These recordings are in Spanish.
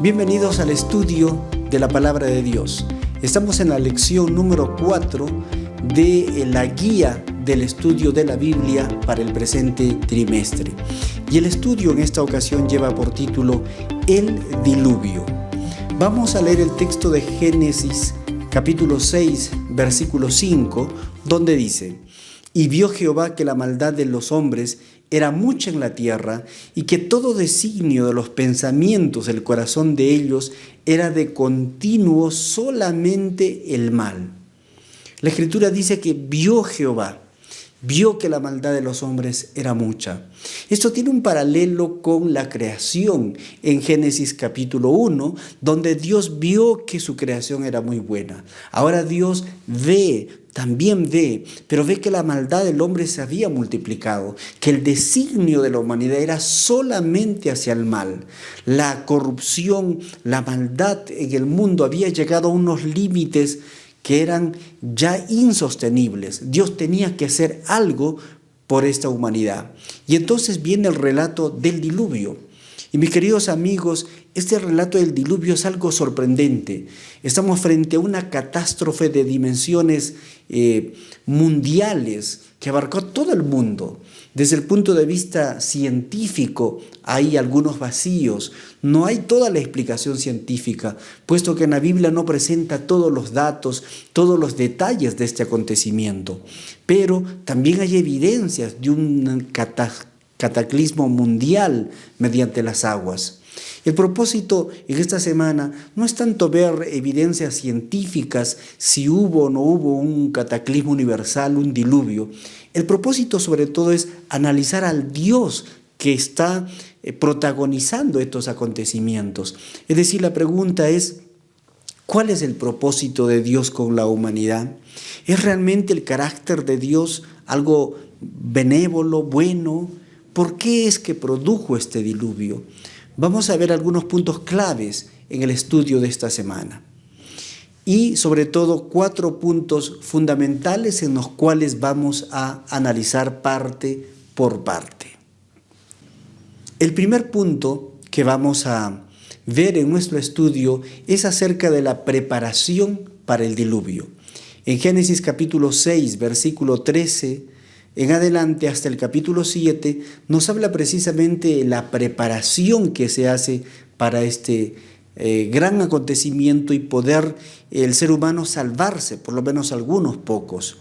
Bienvenidos al estudio de la Palabra de Dios. Estamos en la lección número 4 de la guía del estudio de la Biblia para el presente trimestre. Y el estudio en esta ocasión lleva por título El Diluvio. Vamos a leer el texto de Génesis capítulo 6, versículo 5, donde dice: Y vio Jehová que la maldad de los hombres era mucha en la tierra, y que todo designio de los pensamientos del corazón de ellos era de continuo solamente el mal. La Escritura dice que vio Jehová, vio que la maldad de los hombres era mucha. Esto tiene un paralelo con la creación en Génesis capítulo 1, donde Dios vio que su creación era muy buena. Ahora Dios también ve, pero ve que la maldad del hombre se había multiplicado, que el designio de la humanidad era solamente hacia el mal. La corrupción, la maldad en el mundo había llegado a unos límites que eran ya insostenibles. Dios tenía que hacer algo por esta humanidad. Y entonces viene el relato del diluvio. Y mis queridos amigos, este relato del diluvio es algo sorprendente. Estamos frente a una catástrofe de dimensiones mundiales que abarcó todo el mundo. Desde el punto de vista científico hay algunos vacíos. No hay toda la explicación científica, puesto que en la Biblia no presenta todos los datos, todos los detalles de este acontecimiento. Pero también hay evidencias de un cataclismo mundial mediante las aguas. El propósito en esta semana no es tanto ver evidencias científicas si hubo o no hubo un cataclismo universal, un diluvio. El propósito sobre todo es analizar al Dios que está protagonizando estos acontecimientos. Es decir, la pregunta es: ¿cuál es el propósito de Dios con la humanidad? ¿Es realmente el carácter de Dios algo benévolo, bueno? ¿Por qué es que produjo este diluvio? Vamos a ver algunos puntos claves en el estudio de esta semana. Y sobre todo 4 puntos fundamentales en los cuales vamos a analizar parte por parte. El primer punto que vamos a ver en nuestro estudio es acerca de la preparación para el diluvio. En Génesis capítulo 6, versículo 13 en adelante hasta el capítulo 7 nos habla precisamente de la preparación que se hace para este gran acontecimiento y poder el ser humano salvarse, por lo menos algunos pocos.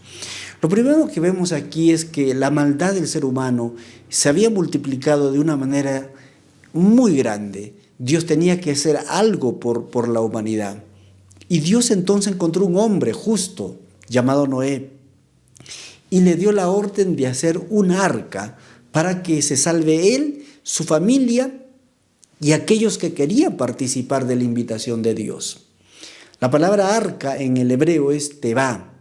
Lo primero que vemos aquí es que la maldad del ser humano se había multiplicado de una manera muy grande. Dios tenía que hacer algo por la humanidad. Y Dios entonces encontró un hombre justo llamado Noé y le dio la orden de hacer un arca para que se salve él, su familia y aquellos que querían participar de la invitación de Dios. La palabra arca en el hebreo es tebá.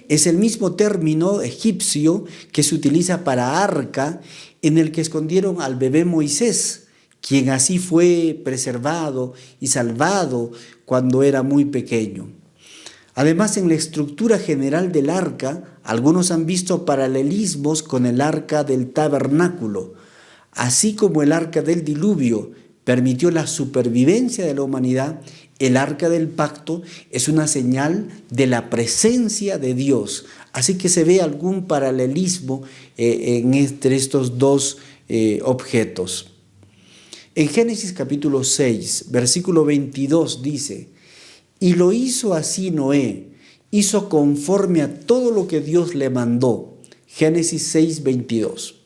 Es el mismo término egipcio que se utiliza para arca en el que escondieron al bebé Moisés, quien así fue preservado y salvado cuando era muy pequeño. Además, en la estructura general del arca, algunos han visto paralelismos con el arca del tabernáculo. Así como el arca del diluvio permitió la supervivencia de la humanidad, el arca del pacto es una señal de la presencia de Dios. Así que se ve algún paralelismo entre estos dos objetos. En Génesis capítulo 6, versículo 22 dice: Y lo hizo así Noé, hizo conforme a todo lo que Dios le mandó. Génesis 6, 22.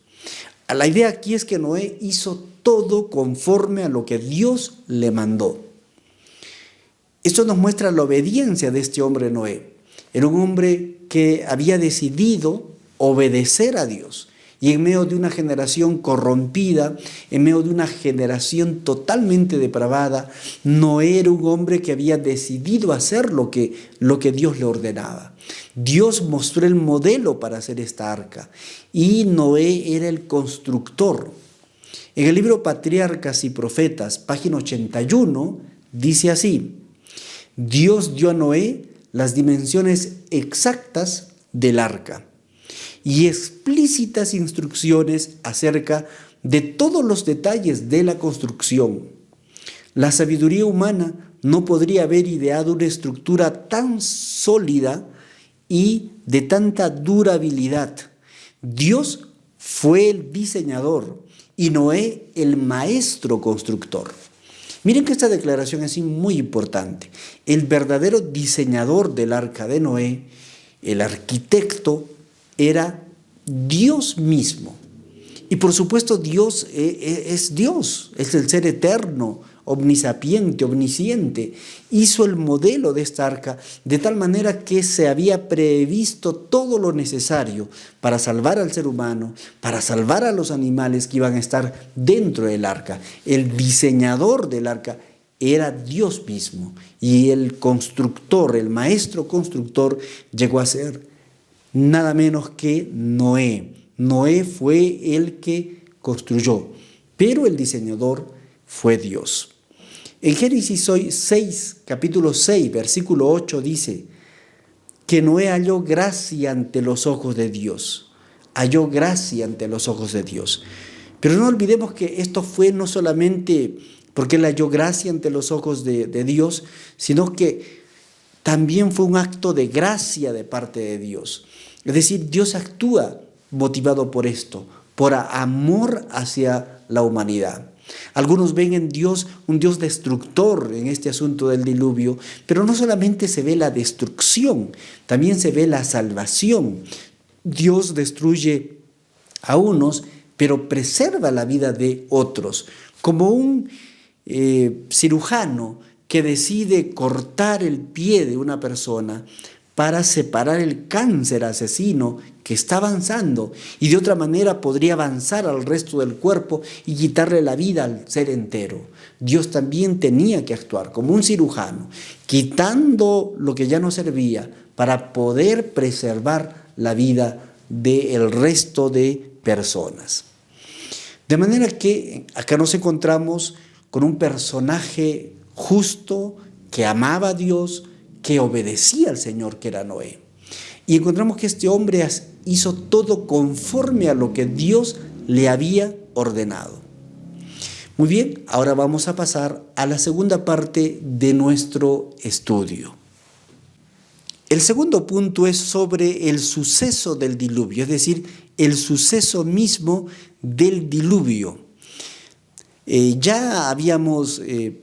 La idea aquí es que Noé hizo todo conforme a lo que Dios le mandó. Esto nos muestra la obediencia de este hombre Noé. Era un hombre que había decidido obedecer a Dios. Y en medio de una generación corrompida, en medio de una generación totalmente depravada, Noé era un hombre que había decidido hacer lo que Dios le ordenaba. Dios mostró el modelo para hacer esta arca y Noé era el constructor. En el libro Patriarcas y Profetas, página 81, dice así: Dios dio a Noé las dimensiones exactas del arca y explícitas instrucciones acerca de todos los detalles de la construcción. La sabiduría humana no podría haber ideado una estructura tan sólida y de tanta durabilidad. Dios fue el diseñador y Noé el maestro constructor. Miren que esta declaración es muy importante. El verdadero diseñador del arca de Noé, el arquitecto, era Dios mismo. Y por supuesto Dios es Dios, es el ser eterno, omnisapiente, omnisciente. Hizo el modelo de esta arca de tal manera que se había previsto todo lo necesario para salvar al ser humano, para salvar a los animales que iban a estar dentro del arca. El diseñador del arca era Dios mismo y el constructor, el maestro constructor, llegó a ser nada menos que Noé. Noé fue el que construyó, pero el diseñador fue Dios. En Génesis 6, capítulo 6, versículo 8 dice que Noé halló gracia ante los ojos de Dios. Halló gracia ante los ojos de Dios. Pero no olvidemos que esto fue no solamente porque él halló gracia ante los ojos de Dios, sino que también fue un acto de gracia de parte de Dios. Es decir, Dios actúa motivado por esto, por amor hacia la humanidad. Algunos ven en Dios un Dios destructor en este asunto del diluvio, pero no solamente se ve la destrucción, también se ve la salvación. Dios destruye a unos, pero preserva la vida de otros, como un cirujano que decide cortar el pie de una persona para separar el cáncer asesino que está avanzando y de otra manera podría avanzar al resto del cuerpo y quitarle la vida al ser entero. Dios también tenía que actuar como un cirujano, quitando lo que ya no servía para poder preservar la vida del resto de personas. De manera que acá nos encontramos con un personaje justo que amaba a Dios, que obedecía al Señor, que era Noé. Y encontramos que este hombre hizo todo conforme a lo que Dios le había ordenado. Muy bien, ahora vamos a pasar a la segunda parte de nuestro estudio. El segundo punto es sobre el suceso del diluvio, es decir, el suceso mismo del diluvio. Ya habíamos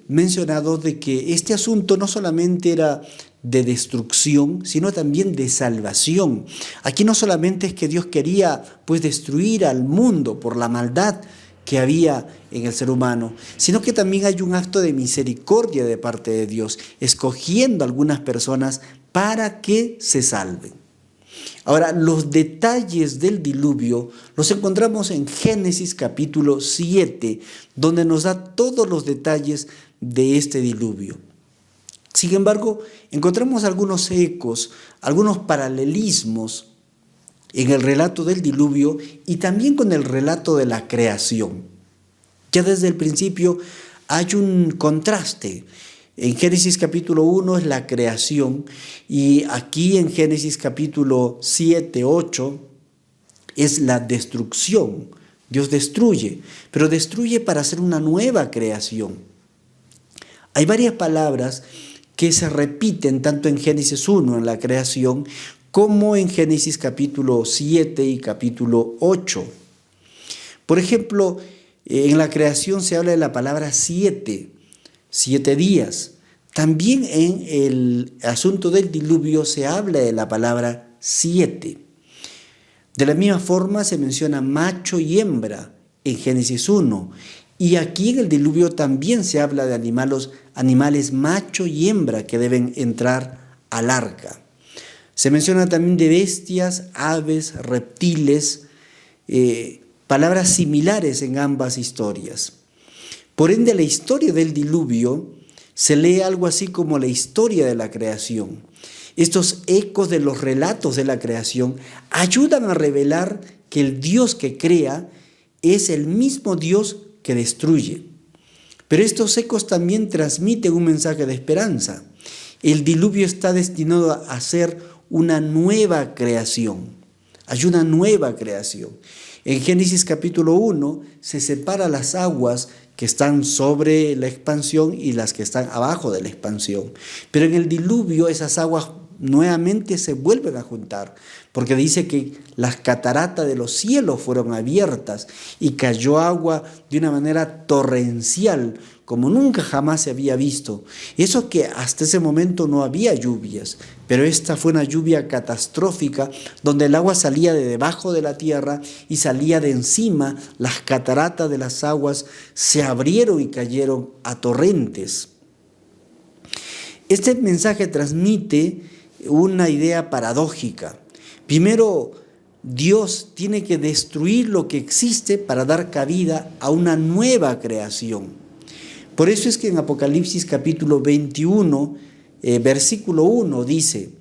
mencionado de que este asunto no solamente era de destrucción, sino también de salvación. Aquí no solamente es que Dios quería pues destruir al mundo por la maldad que había en el ser humano, sino que también hay un acto de misericordia de parte de Dios, escogiendo a algunas personas para que se salven. Ahora, los detalles del diluvio los encontramos en Génesis capítulo 7, donde nos da todos los detalles de este diluvio. Sin embargo, encontramos algunos ecos, algunos paralelismos en el relato del diluvio y también con el relato de la creación. Ya desde el principio hay un contraste. En Génesis capítulo 1 es la creación y aquí en Génesis capítulo 7, 8 es la destrucción. Dios destruye, pero destruye para hacer una nueva creación. Hay varias palabras que se repiten tanto en Génesis 1, en la creación, como en Génesis capítulo 7 y capítulo 8. Por ejemplo, en la creación se habla de la palabra 7 días. También en el asunto del diluvio se habla de la palabra 7. De la misma forma se menciona macho y hembra en Génesis 1. Y aquí en el diluvio también se habla de animales macho y hembra que deben entrar al arca. Se menciona también de bestias, aves, reptiles, palabras similares en ambas historias. Por ende, la historia del diluvio se lee algo así como la historia de la creación. Estos ecos de los relatos de la creación ayudan a revelar que el Dios que crea es el mismo Dios que destruye. Pero estos ecos también transmiten un mensaje de esperanza. El diluvio está destinado a ser una nueva creación. Hay una nueva creación. En Génesis capítulo 1 se separa las aguas que están sobre la expansión y las que están abajo de la expansión. Pero en el diluvio esas aguas nuevamente se vuelven a juntar, porque dice que las cataratas de los cielos fueron abiertas y cayó agua de una manera torrencial, como nunca jamás se había visto. Eso que hasta ese momento no había lluvias, pero esta fue una lluvia catastrófica, donde el agua salía de debajo de la tierra y salía de encima. Las cataratas de las aguas se abrieron y cayeron a torrentes. Este mensaje transmite una idea paradójica. Primero, Dios tiene que destruir lo que existe para dar cabida a una nueva creación. Por eso es que en Apocalipsis capítulo 21, versículo 1 dice: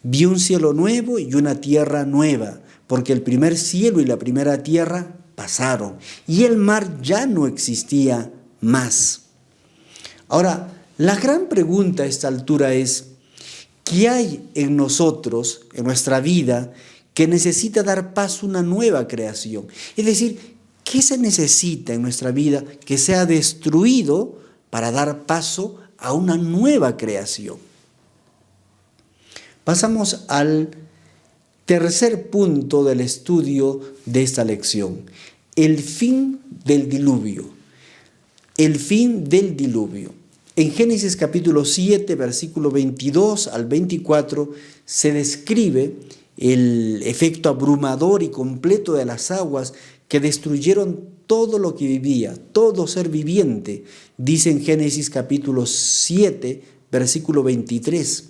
vi un cielo nuevo y una tierra nueva, porque el primer cielo y la primera tierra pasaron, y el mar ya no existía más. Ahora, la gran pregunta a esta altura es: ¿qué hay en nosotros, en nuestra vida, que necesita dar paso a una nueva creación? Es decir, ¿qué se necesita en nuestra vida que sea destruido para dar paso a una nueva creación? Pasamos al tercer punto del estudio de esta lección: el fin del diluvio. El fin del diluvio. En Génesis capítulo 7, versículo 22 al 24, se describe el efecto abrumador y completo de las aguas que destruyeron todo lo que vivía, todo ser viviente. Dice en Génesis capítulo 7, versículo 23,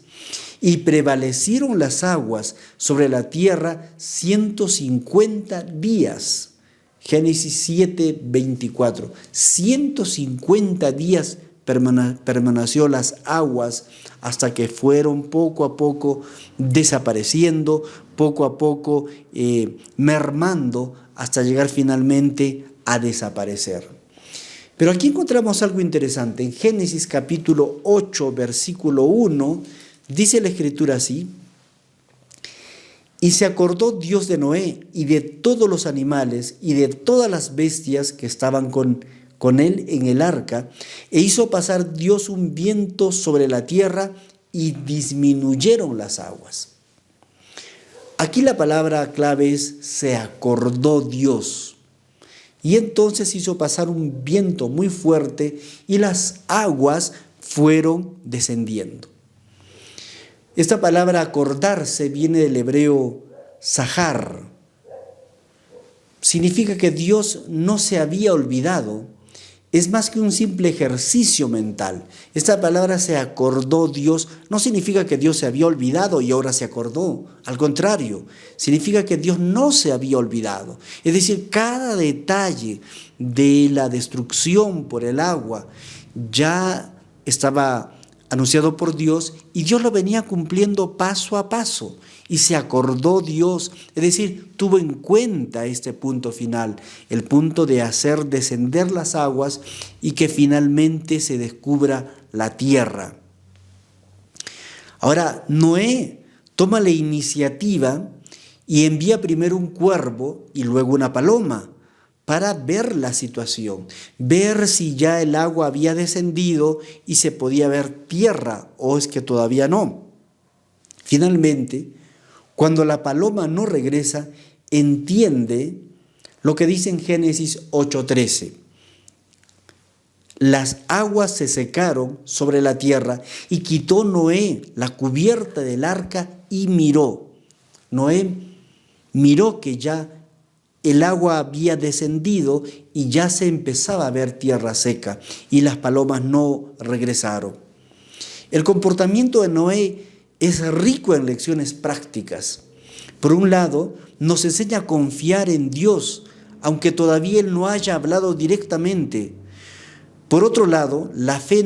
y prevalecieron las aguas sobre la tierra 150 días. Génesis 7, 24. 150 días permaneció las aguas hasta que fueron poco a poco desapareciendo, poco a poco mermando, hasta llegar finalmente a desaparecer. Pero aquí encontramos algo interesante. En Génesis capítulo 8, versículo 1, dice la Escritura así: y se acordó Dios de Noé y de todos los animales y de todas las bestias que estaban con él en el arca, e hizo pasar Dios un viento sobre la tierra y disminuyeron las aguas. Aquí la palabra clave es: se acordó Dios. Y entonces hizo pasar un viento muy fuerte y las aguas fueron descendiendo. Esta palabra acordarse viene del hebreo sahar. Significa que Dios no se había olvidado. Es más que un simple ejercicio mental. Esta palabra se acordó Dios no significa que Dios se había olvidado y ahora se acordó. Al contrario, significa que Dios no se había olvidado. Es decir, cada detalle de la destrucción por el agua ya estaba anunciado por Dios y Dios lo venía cumpliendo paso a paso. Y se acordó Dios, es decir, tuvo en cuenta este punto final, el punto de hacer descender las aguas y que finalmente se descubra la tierra. Ahora, Noé toma la iniciativa y envía primero un cuervo y luego una paloma para ver la situación, ver si ya el agua había descendido y se podía ver tierra o es que todavía no. Finalmente, cuando la paloma no regresa, entiende lo que dice en Génesis 8:13. Las aguas se secaron sobre la tierra y quitó Noé la cubierta del arca y miró. Noé miró que ya el agua había descendido y ya se empezaba a ver tierra seca y las palomas no regresaron. El comportamiento de Noé es rico en lecciones prácticas. Por un lado, nos enseña a confiar en Dios, aunque todavía Él no haya hablado directamente. Por otro lado, la fe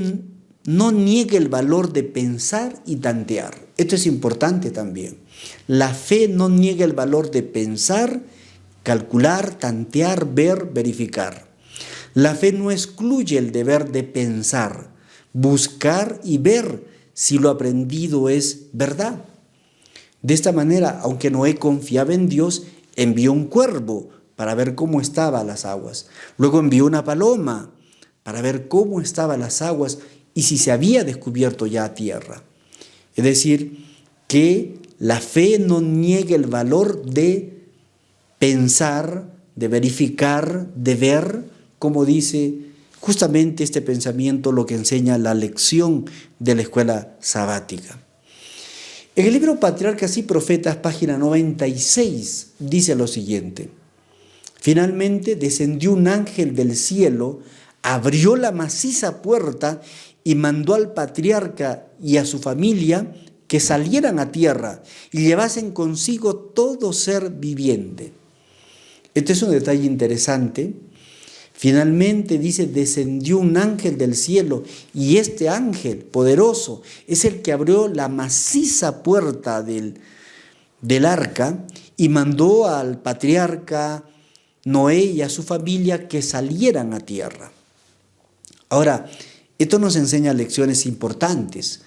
no niega el valor de pensar y tantear. Esto es importante también. La fe no niega el valor de pensar, calcular, tantear, ver, verificar. La fe no excluye el deber de pensar, buscar y ver si lo aprendido es verdad. De esta manera, aunque Noé confiaba en Dios, envió un cuervo para ver cómo estaban las aguas. Luego envió una paloma para ver cómo estaban las aguas y si se había descubierto ya tierra. Es decir, que la fe no niega el valor de pensar, de verificar, de ver, como dice justamente este pensamiento, lo que enseña la lección de la escuela sabática. En el libro Patriarcas y Profetas, página 96, dice lo siguiente: finalmente descendió un ángel del cielo, abrió la maciza puerta y mandó al patriarca y a su familia que salieran a tierra y llevasen consigo todo ser viviente. Este es un detalle interesante. Finalmente dice, descendió un ángel del cielo y este ángel poderoso es el que abrió la maciza puerta del arca y mandó al patriarca Noé y a su familia que salieran a tierra. Ahora, esto nos enseña lecciones importantes.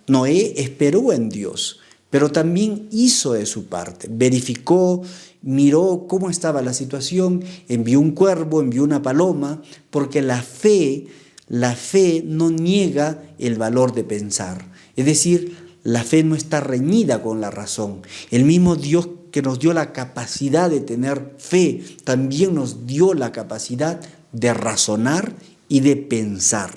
Noé esperó en Dios, pero también hizo de su parte, verificó, miró cómo estaba la situación, envió un cuervo, envió una paloma, porque la fe no niega el valor de pensar. Es decir, la fe no está reñida con la razón. El mismo Dios que nos dio la capacidad de tener fe, también nos dio la capacidad de razonar y de pensar.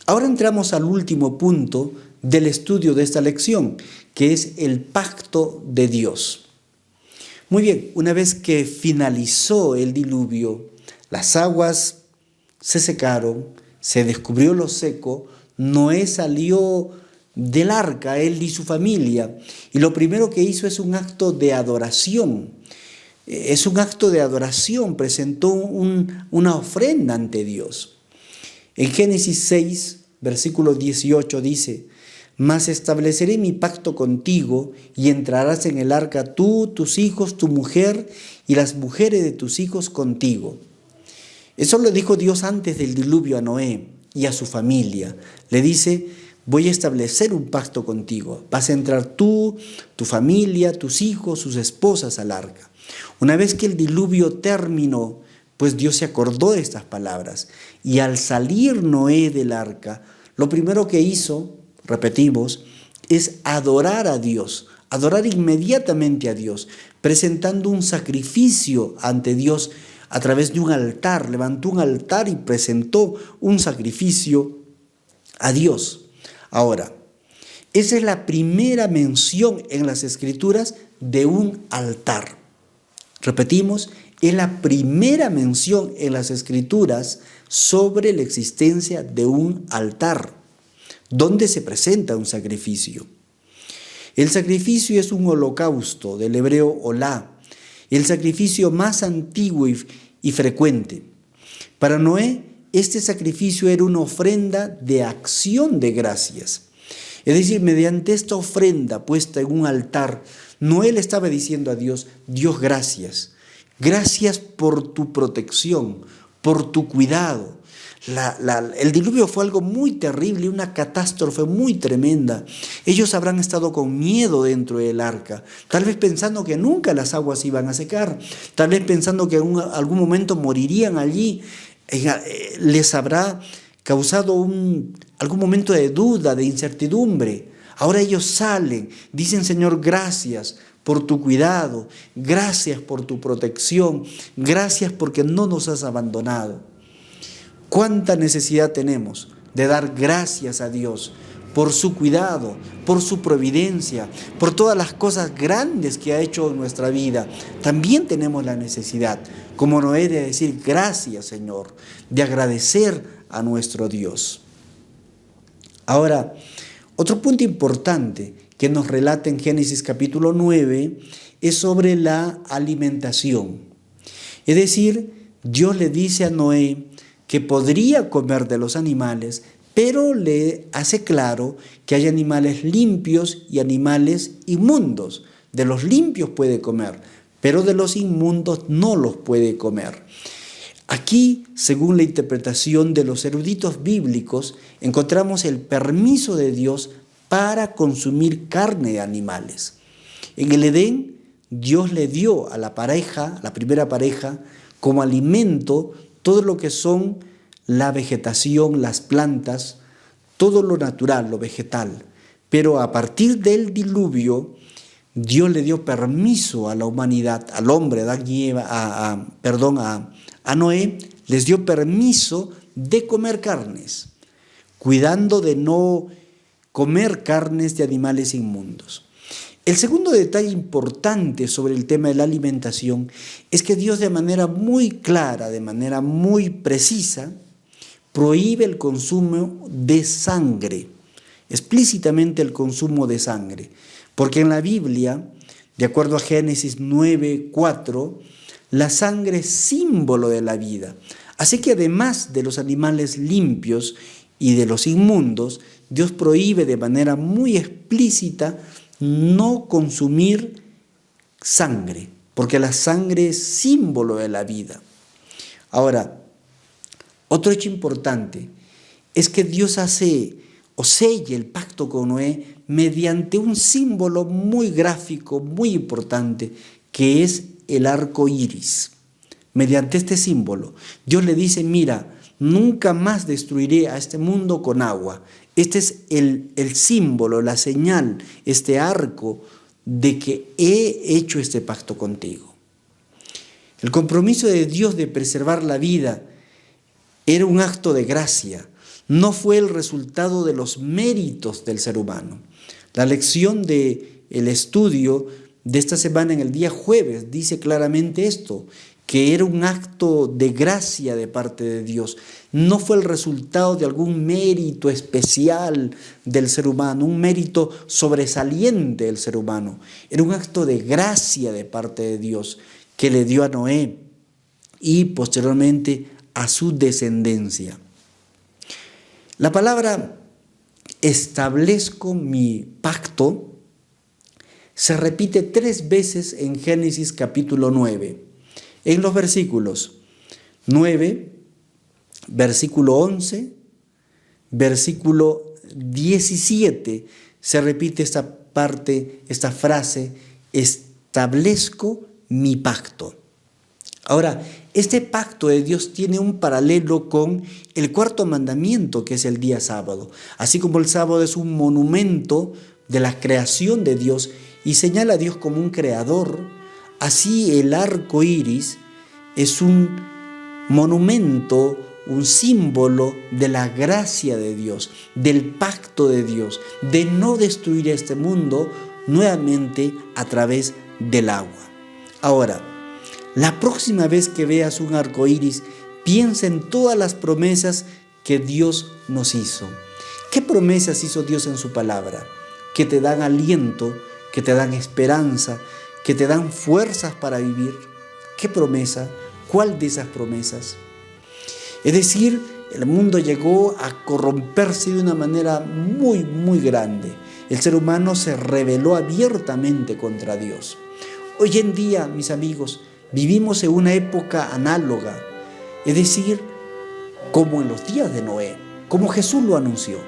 Ahora entramos al último punto del estudio de esta lección, que es el pacto de Dios. Muy bien, una vez que finalizó el diluvio, las aguas se secaron, se descubrió lo seco, Noé salió del arca, él y su familia, y lo primero que hizo es un acto de adoración. Es un acto de adoración, presentó una ofrenda ante Dios. En Génesis 6, versículo 18 dice: mas estableceré mi pacto contigo y entrarás en el arca tú, tus hijos, tu mujer y las mujeres de tus hijos contigo. Eso lo dijo Dios antes del diluvio a Noé y a su familia. Le dice: voy a establecer un pacto contigo. Vas a entrar tú, tu familia, tus hijos, sus esposas al arca. Una vez que el diluvio terminó, pues Dios se acordó de estas palabras. Y al salir Noé del arca, lo primero que hizo, repetimos, es adorar a Dios, adorar inmediatamente a Dios, presentando un sacrificio ante Dios a través de un altar. Levantó un altar y presentó un sacrificio a Dios. Ahora, esa es la primera mención en las Escrituras de un altar. Repetimos, es la primera mención en las Escrituras sobre la existencia de un altar, donde se presenta un sacrificio. El sacrificio es un holocausto, del hebreo olá, el sacrificio más antiguo y frecuente. Para Noé, este sacrificio era una ofrenda de acción de gracias. Es decir, mediante esta ofrenda puesta en un altar, Noé le estaba diciendo a Dios: Dios, gracias. Gracias por tu protección, por tu cuidado. El diluvio fue algo muy terrible, una catástrofe muy tremenda. Ellos habrán estado con miedo dentro del arca, tal vez pensando que nunca las aguas iban a secar, tal vez pensando que en algún momento morirían allí. Les habrá causado algún momento de duda, de incertidumbre. Ahora ellos salen, dicen: Señor, gracias por tu cuidado, gracias por tu protección, gracias porque no nos has abandonado. ¿Cuánta necesidad tenemos de dar gracias a Dios por su cuidado, por su providencia, por todas las cosas grandes que ha hecho en nuestra vida? También tenemos la necesidad, como Noé, de decir: gracias, Señor, de agradecer a nuestro Dios. Ahora, otro punto importante que nos relata en Génesis capítulo 9 es sobre la alimentación. Es decir, Dios le dice a Noé que podría comer de los animales, pero le hace claro que hay animales limpios y animales inmundos. De los limpios puede comer, pero de los inmundos no los puede comer. Aquí, según la interpretación de los eruditos bíblicos, encontramos el permiso de Dios para consumir carne de animales. En el Edén, Dios le dio a la pareja, la primera pareja, como alimento todo lo que son la vegetación, las plantas, todo lo natural, lo vegetal. Pero a partir del diluvio, Dios le dio permiso a la humanidad, al hombre, Adán y Eva, a Noé, les dio permiso de comer carnes, cuidando de no comer carnes de animales inmundos. El segundo detalle importante sobre el tema de la alimentación es que Dios de manera muy clara, de manera muy precisa, prohíbe el consumo de sangre, explícitamente el consumo de sangre, porque en la Biblia, de acuerdo a Génesis 9:4, la sangre es símbolo de la vida. Así que además de los animales limpios y de los inmundos, Dios prohíbe de manera muy explícita no consumir sangre, porque la sangre es símbolo de la vida. Ahora, otro hecho importante es que Dios hace o sella el pacto con Noé mediante un símbolo muy gráfico, muy importante, que es el arco iris. Mediante este símbolo, Dios le dice: mira, nunca más destruiré a este mundo con agua. Este es el símbolo, la señal, este arco de que he hecho este pacto contigo. El compromiso de Dios de preservar la vida era un acto de gracia, no fue el resultado de los méritos del ser humano. La lección del estudio de esta semana en el día jueves dice claramente esto, que era un acto de gracia de parte de Dios. No fue el resultado de algún mérito especial del ser humano, un mérito sobresaliente del ser humano. Era un acto de gracia de parte de Dios que le dio a Noé y posteriormente a su descendencia. La palabra establezco mi pacto se repite 3 veces en Génesis capítulo 9. En los versículos 9, versículo 11, versículo 17, se repite esta parte, esta frase, establezco mi pacto. Ahora, este pacto de Dios tiene un paralelo con el 4.º mandamiento, que es el día sábado. Así como el sábado es un monumento de la creación de Dios y señala a Dios como un creador, así el arco iris es un monumento, un símbolo de la gracia de Dios, del pacto de Dios, de no destruir este mundo nuevamente a través del agua. Ahora, la próxima vez que veas un arco iris, piensa en todas las promesas que Dios nos hizo. ¿Qué promesas hizo Dios en su palabra? Que te dan aliento, que te dan esperanza, que te dan fuerzas para vivir. ¿Qué promesa? ¿Cuál de esas promesas? Es decir, el mundo llegó a corromperse de una manera muy, muy grande. El ser humano se rebeló abiertamente contra Dios. Hoy en día, mis amigos, vivimos en una época análoga, es decir, como en los días de Noé, como Jesús lo anunció.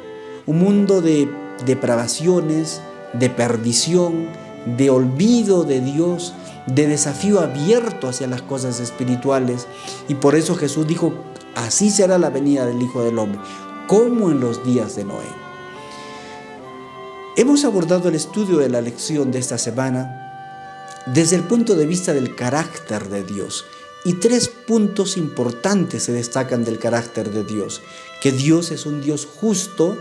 Un mundo de depravaciones, de perdición, de olvido de Dios, de desafío abierto hacia las cosas espirituales. Y por eso Jesús dijo: así será la venida del Hijo del Hombre, como en los días de Noé. Hemos abordado el estudio de la lección de esta semana desde el punto de vista del carácter de Dios. Y 3 puntos importantes se destacan del carácter de Dios: que Dios es un Dios justo,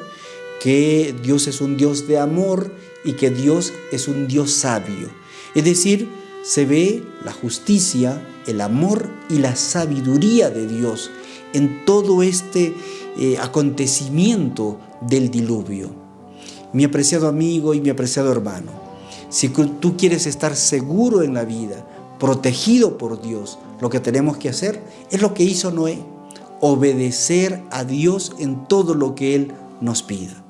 que Dios es un Dios de amor y que Dios es un Dios sabio. Es decir, se ve la justicia, el amor y la sabiduría de Dios en todo este acontecimiento del diluvio. Mi apreciado amigo y mi apreciado hermano, si tú quieres estar seguro en la vida, protegido por Dios, lo que tenemos que hacer es lo que hizo Noé: obedecer a Dios en todo lo que Él nos pida.